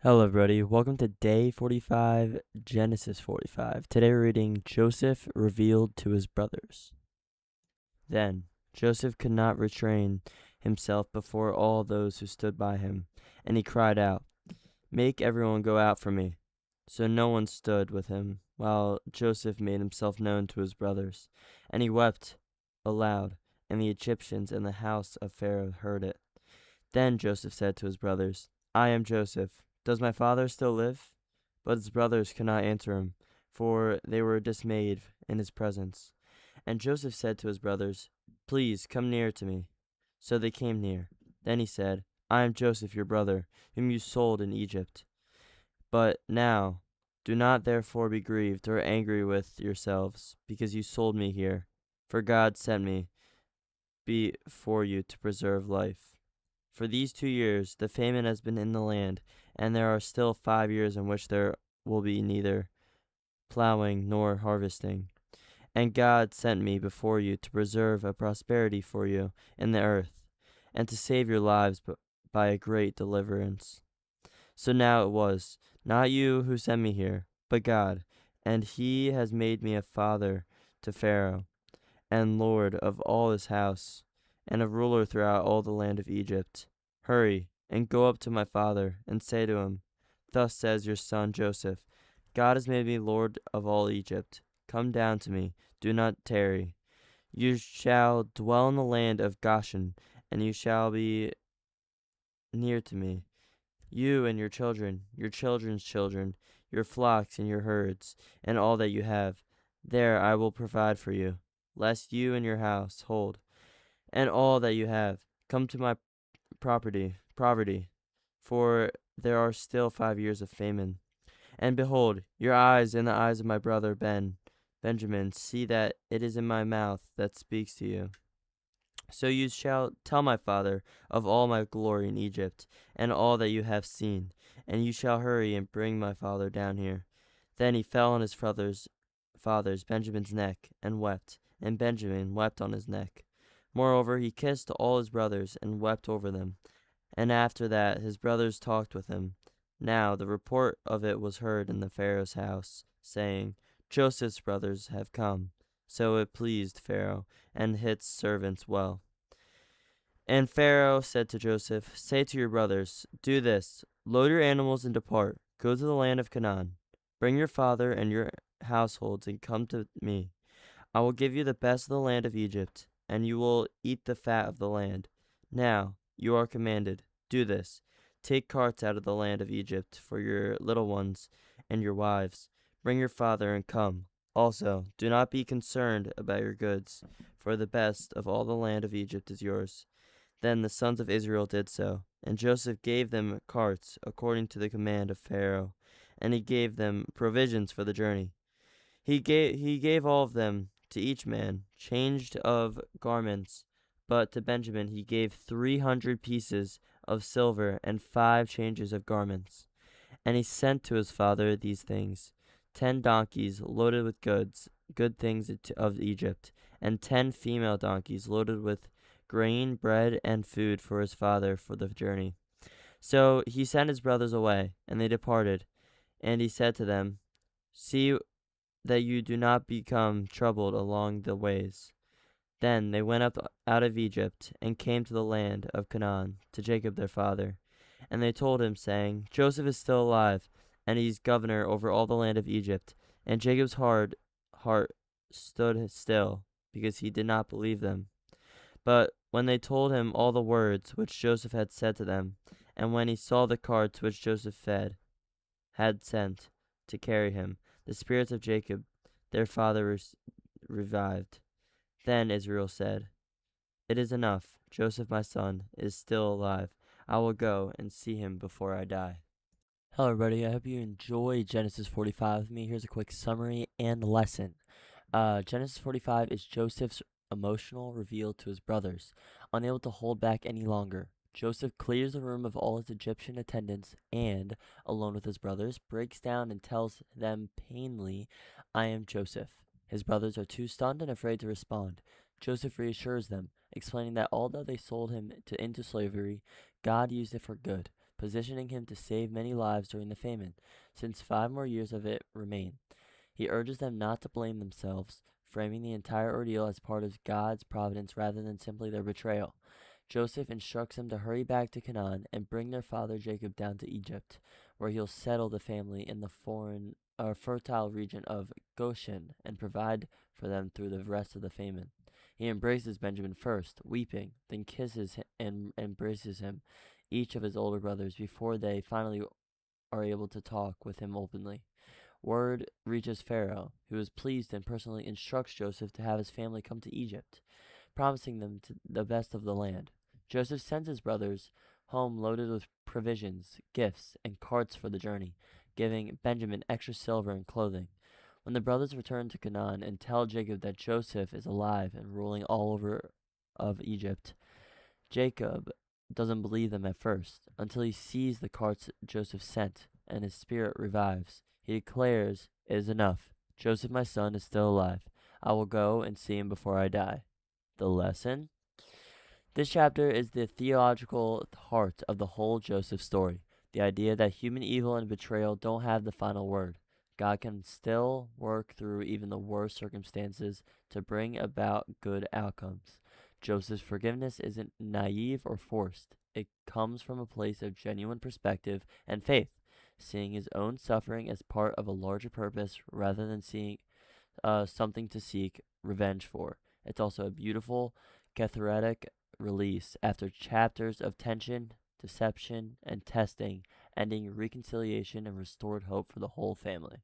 Hello, everybody. Welcome to day 45, Genesis 45. Today we're reading Joseph revealed to his brothers. Then Joseph could not restrain himself before all those who stood by him, and he cried out, "Make everyone go out from me." So no one stood with him, while Joseph made himself known to his brothers. And he wept aloud, and the Egyptians in the house of Pharaoh heard it. Then Joseph said to his brothers, "I am Joseph. Does my father still live?" But his brothers could not answer him, for they were dismayed in his presence. And Joseph said to his brothers, "Please come near to me." So they came near. Then he said, "I am Joseph your brother, whom you sold in Egypt. But now do not therefore be grieved or angry with yourselves, because you sold me here. For God sent me before you to preserve life. For these 2 years the famine has been in the land, and there are still 5 years in which there will be neither plowing nor harvesting. And God sent me before you to preserve a prosperity for you in the earth, and to save your lives by a great deliverance. So now it was not you who sent me here, but God, and he has made me a father to Pharaoh, and lord of all his house, and a ruler throughout all the land of Egypt. Hurry, and go up to my father, and say to him, 'Thus says your son Joseph, God has made me lord of all Egypt. Come down to me, do not tarry. You shall dwell in the land of Goshen, and you shall be near to me, you and your children, your children's children, your flocks and your herds, and all that you have. There I will provide for you, lest you and your household, and all that you have, come to my poverty, for there are still 5 years of famine. And behold, your eyes and the eyes of my brother Benjamin, see that it is in my mouth that speaks to you. So you shall tell my father of all my glory in Egypt, and all that you have seen, and you shall hurry and bring my father down here." Then he fell on his father's Benjamin's neck, and wept, and Benjamin wept on his neck. Moreover, he kissed all his brothers, and wept over them. And after that his brothers talked with him. Now the report of it was heard in the Pharaoh's house, saying, "Joseph's brothers have come." So it pleased Pharaoh and his servants well. And Pharaoh said to Joseph, "Say to your brothers, do this: load your animals and depart. Go to the land of Canaan. Bring your father and your households and come to me. I will give you the best of the land of Egypt, and you will eat the fat of the land. Now you are commanded, do this: take carts out of the land of Egypt for your little ones and your wives. Bring your father and come. Also, do not be concerned about your goods, for the best of all the land of Egypt is yours." Then the sons of Israel did so, and Joseph gave them carts according to the command of Pharaoh, and he gave them provisions for the journey. He gave all of them to each man, changed of garments, but to Benjamin he gave 300 pieces of silver and 5 changes of garments. And he sent to his father these things: 10 donkeys loaded with good things of Egypt, and 10 female donkeys loaded with grain, bread, and food for his father for the journey. So he sent his brothers away, and they departed. And he said to them, "See that you do not become troubled along the ways." Then they went up out of Egypt, and came to the land of Canaan, to Jacob their father. And they told him, saying, "Joseph is still alive, and he's governor over all the land of Egypt." And Jacob's heart stood still, because he did not believe them. But when they told him all the words which Joseph had said to them, and when he saw the carts which Joseph had sent to carry him, the spirits of Jacob their father revived. Then Israel said, "It is enough. Joseph my son is still alive. I will go and see him before I die." Hello, everybody. I hope you enjoy Genesis 45 with me. Here's a quick summary and lesson. Genesis 45 is Joseph's emotional reveal to his brothers. Unable to hold back any longer, Joseph clears the room of all his Egyptian attendants and, alone with his brothers, breaks down and tells them plainly, "I am Joseph." His brothers are too stunned and afraid to respond. Joseph reassures them, explaining that although they sold him into slavery, God used it for good, positioning him to save many lives during the famine, since 5 more years of it remain. He urges them not to blame themselves, framing the entire ordeal as part of God's providence rather than simply their betrayal. Joseph instructs them to hurry back to Canaan and bring their father Jacob down to Egypt, where he'll settle the family in the fertile region of Goshen and provide for them through the rest of the famine. He embraces Benjamin first, weeping, then kisses and embraces him, each of his older brothers, before they finally are able to talk with him openly. Word reaches Pharaoh, who is pleased and personally instructs Joseph to have his family come to Egypt, promising them the best of the land. Joseph sends his brothers home loaded with provisions, gifts, and carts for the journey, giving Benjamin extra silver and clothing. When the brothers return to Canaan and tell Jacob that Joseph is alive and ruling all over of Egypt, Jacob doesn't believe them at first, until he sees the carts Joseph sent, and his spirit revives. He declares, "It is enough. Joseph, my son, is still alive. I will go and see him before I die." The lesson? This chapter is the theological heart of the whole Joseph story. The idea that human evil and betrayal don't have the final word. God can still work through even the worst circumstances to bring about good outcomes. Joseph's forgiveness isn't naive or forced. It comes from a place of genuine perspective and faith, seeing his own suffering as part of a larger purpose rather than seeing something to seek revenge for. It's also a beautiful, cathartic release after chapters of tension, deception, and testing, ending reconciliation and restored hope for the whole family.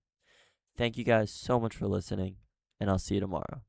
Thank you guys so much for listening, and I'll see you tomorrow.